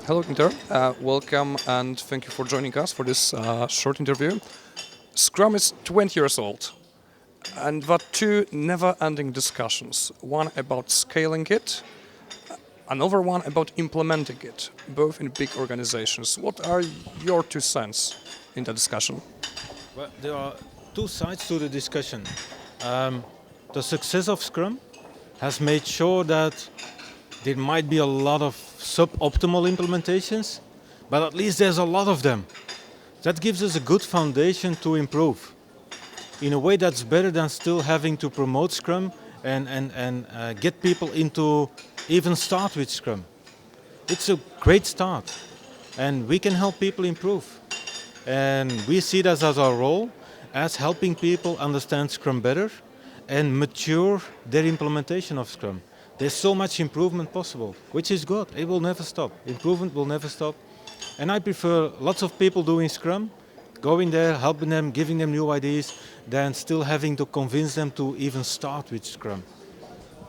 Hello, Gunther. Welcome and thank you for joining us for this short interview. Scrum is 20 years old, and there are two never-ending discussions. One about scaling it, another one about implementing it, both in big organizations. What are your 2 cents in the discussion? Well, there are two sides to the discussion. The success of Scrum has made sure that there might be a lot of suboptimal implementations, but at least there's a lot of them. That gives us a good foundation to improve. In a way that's better than still having to promote Scrum and get people into even start with Scrum. It's a great start, and we can help people improve. And we see that as our role, as helping people understand Scrum better and mature their implementation of Scrum. There's so much improvement possible, which is good. It will never stop. Improvement will never stop. And I prefer lots of people doing Scrum, going there, helping them, giving them new ideas, than still having to convince them to even start with Scrum.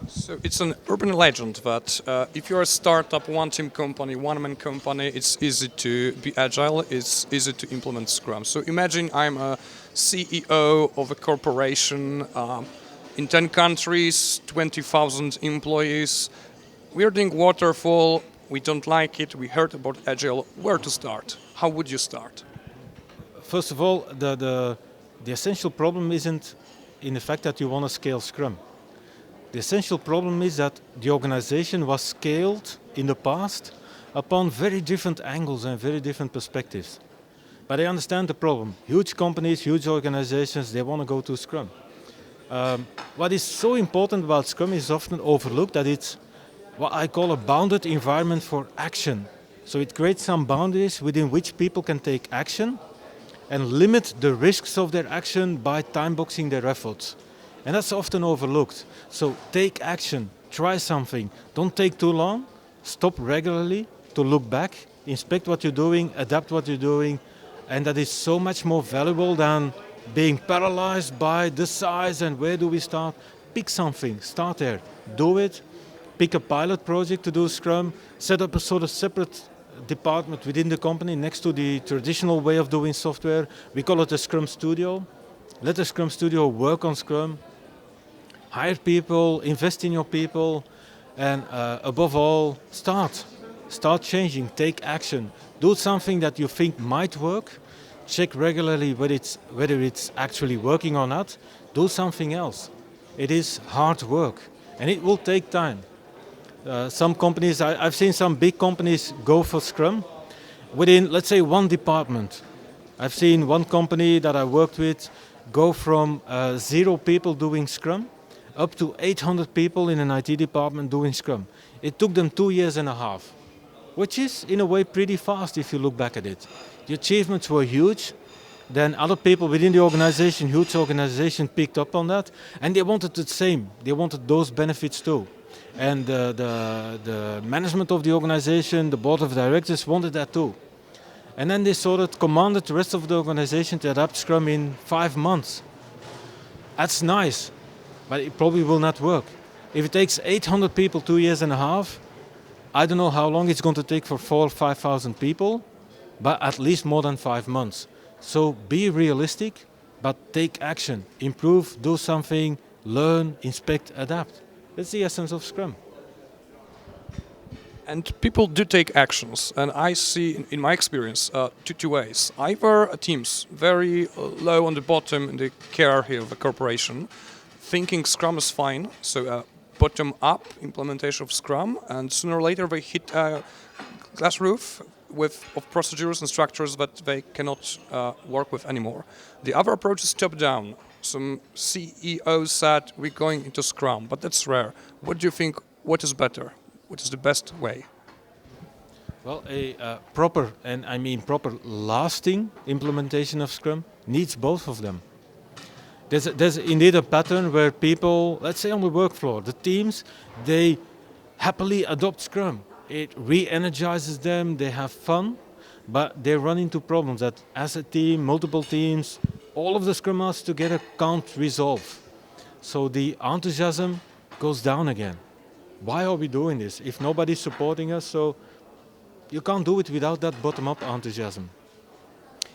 So it's an urban legend that if you're a startup, one-team company, one-man company, it's easy to be agile, it's easy to implement Scrum. So imagine I'm a CEO of a corporation in 10 countries, 20,000 employees. We're doing waterfall, we don't like it, we heard about Agile. Where to start? How would you start? First of all, the essential problem isn't in the fact that you want to scale Scrum. The essential problem is that the organization was scaled in the past upon very different angles and very different perspectives. But I understand the problem. Huge companies, huge organizations, they want to go to Scrum. What is so important about Scrum is often overlooked, that it's what I call a bounded environment for action. So it creates some boundaries within which people can take action and limit the risks of their action by time boxing their efforts. And that's often overlooked. So take action, try something, don't take too long, stop regularly to look back, inspect what you're doing, adapt what you're doing, and that is so much more valuable than being paralyzed by the size and where do we start. Pick something, start there, do it, pick a pilot project to do Scrum, set up a sort of separate department within the company next to the traditional way of doing software. We call it a Scrum Studio. Let the Scrum Studio work on Scrum. Hire people, invest in your people, and above all, start changing, take action. Do something that you think might work. Check regularly whether it's actually working or not. Do something else. It is hard work, and it will take time. Some companies, I've seen some big companies go for Scrum within, let's say, one department. I've seen one company that I worked with go from 0 people doing Scrum up to 800 people in an IT department doing Scrum. It took them 2.5 years, which is in a way pretty fast if you look back at it. The achievements were huge. Then other people within the organization, huge organization, picked up on that, and they wanted the same. They wanted those benefits too. And the management of the organization, the board of directors wanted that too. And then they sort of commanded the rest of the organization to adapt Scrum in 5 months. That's nice, but it probably will not work. If it takes 800 people 2.5 years, I don't know how long it's going to take for 4,000 or 5,000 people, but at least more than 5 months. So be realistic, but take action. Improve, do something, learn, inspect, adapt. That's the essence of Scrum. And people do take actions, and I see, in my experience, two ways. Either teams very low on the bottom in the care here of a corporation, thinking Scrum is fine, so bottom-up implementation of Scrum, and sooner or later they hit a glass roof of procedures and structures that they cannot work with anymore. The other approach is top-down. Some CEOs said we're going into Scrum, but that's rare. What do you think? What is better? What is the best way? Well, a proper, and I mean proper, lasting implementation of Scrum needs both of them. There's indeed a pattern where people, let's say on the work floor, the teams, they happily adopt Scrum. It re-energizes them, they have fun, but they run into problems that as a team, multiple teams, all of the Scrum Masters together can't resolve. So the enthusiasm goes down again. Why are we doing this if nobody's supporting us? So you can't do it without that bottom-up enthusiasm.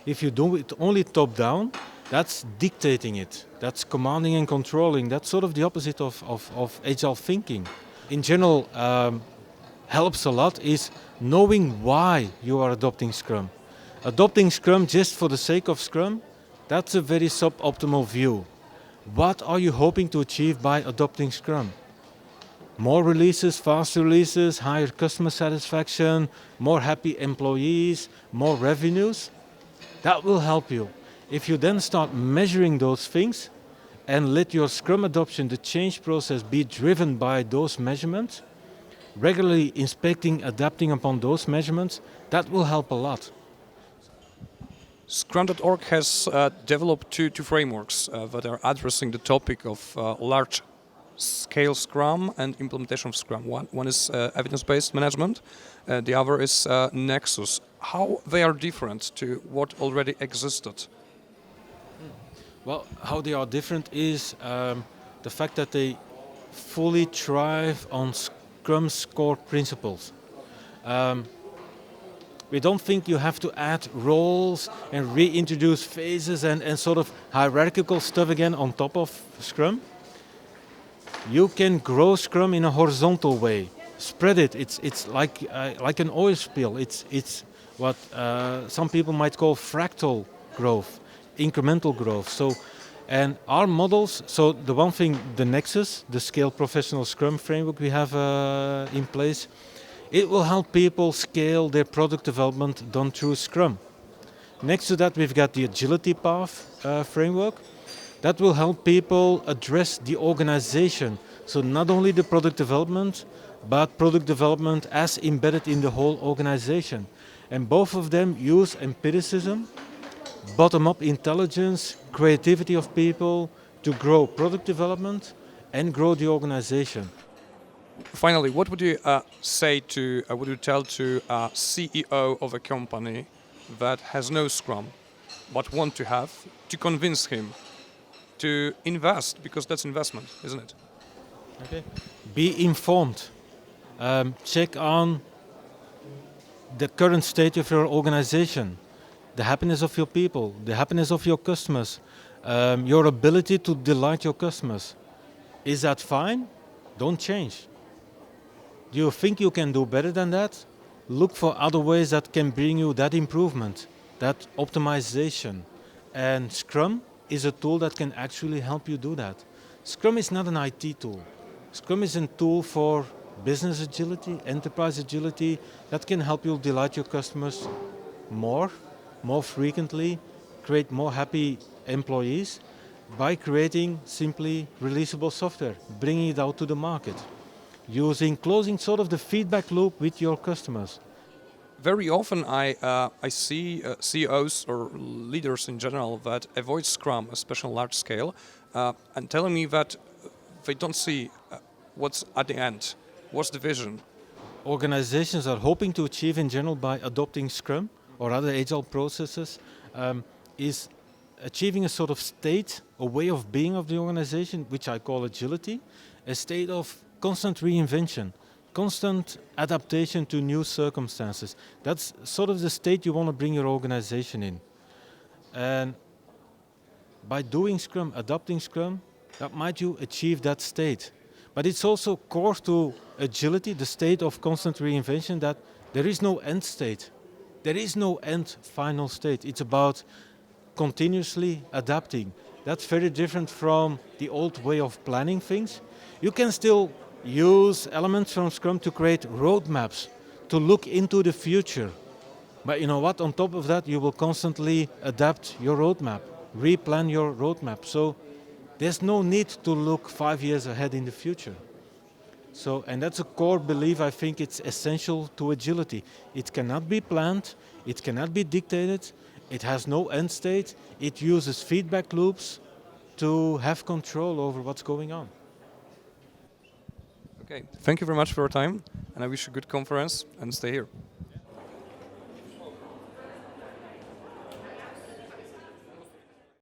If you do it only top-down, that's dictating it. That's commanding and controlling. That's sort of the opposite of agile thinking. In general, helps a lot is knowing why you are adopting Scrum. Adopting Scrum just for the sake of Scrum, that's a very suboptimal view. What are you hoping to achieve by adopting Scrum? More releases, faster releases, higher customer satisfaction, more happy employees, more revenues. That will help you. If you then start measuring those things and let your Scrum adoption, the change process, be driven by those measurements, regularly inspecting, adapting upon those measurements, that will help a lot. Scrum.org has developed two frameworks that are addressing the topic of large-scale Scrum and implementation of Scrum. One is evidence-based management, the other is Nexus. How they are different to what already existed? Well, how they are different is the fact that they fully thrive on Scrum's core principles. We don't think you have to add roles and reintroduce phases and sort of hierarchical stuff again on top of Scrum. You can grow Scrum in a horizontal way. Spread it. It's like an oil spill. It's what some people might call fractal growth, incremental growth. So, and our models. So the one thing, the Nexus, the Scale Professional Scrum framework we have in place. It will help people scale their product development done through Scrum. Next to that, we've got the Agility Path framework. That will help people address the organization. So not only the product development, but product development as embedded in the whole organization. And both of them use empiricism, bottom-up intelligence, creativity of people to grow product development and grow the organization. Finally, what would you would you tell to a CEO of a company that has no Scrum, but want to have, to convince him to invest, because that's investment, isn't it? Okay. Be informed. Check on the current state of your organization, the happiness of your people, the happiness of your customers, your ability to delight your customers. Is that fine? Don't change. Do you think you can do better than that? Look for other ways that can bring you that improvement, that optimization. And Scrum is a tool that can actually help you do that. Scrum is not an IT tool. Scrum is a tool for business agility, enterprise agility, that can help you delight your customers more frequently, create more happy employees by creating simply releasable software, bringing it out to the market, closing sort of the feedback loop with your customers. Very often I see CEOs or leaders in general that avoid Scrum, especially on large scale, and telling me that they don't see what's at the end, what's the vision. Organizations are hoping to achieve in general by adopting Scrum or other agile processes is achieving a sort of state, a way of being of the organization, which I call agility, a state of constant reinvention, constant adaptation to new circumstances. That's sort of the state you want to bring your organization in. And by doing Scrum, adopting Scrum, that might you achieve that state. But it's also core to agility, the state of constant reinvention, that there is no end state. There is no end final state. It's about continuously adapting. That's very different from the old way of planning things. You can still use elements from Scrum to create roadmaps, to look into the future. But you know what? On top of that, you will constantly adapt your roadmap, replan your roadmap. So there's no need to look 5 years ahead in the future. So, and that's a core belief. I think it's essential to agility. It cannot be planned, it cannot be dictated, it has no end state, it uses feedback loops to have control over what's going on. Okay, thank you very much for your time, and I wish you a good conference, and stay here.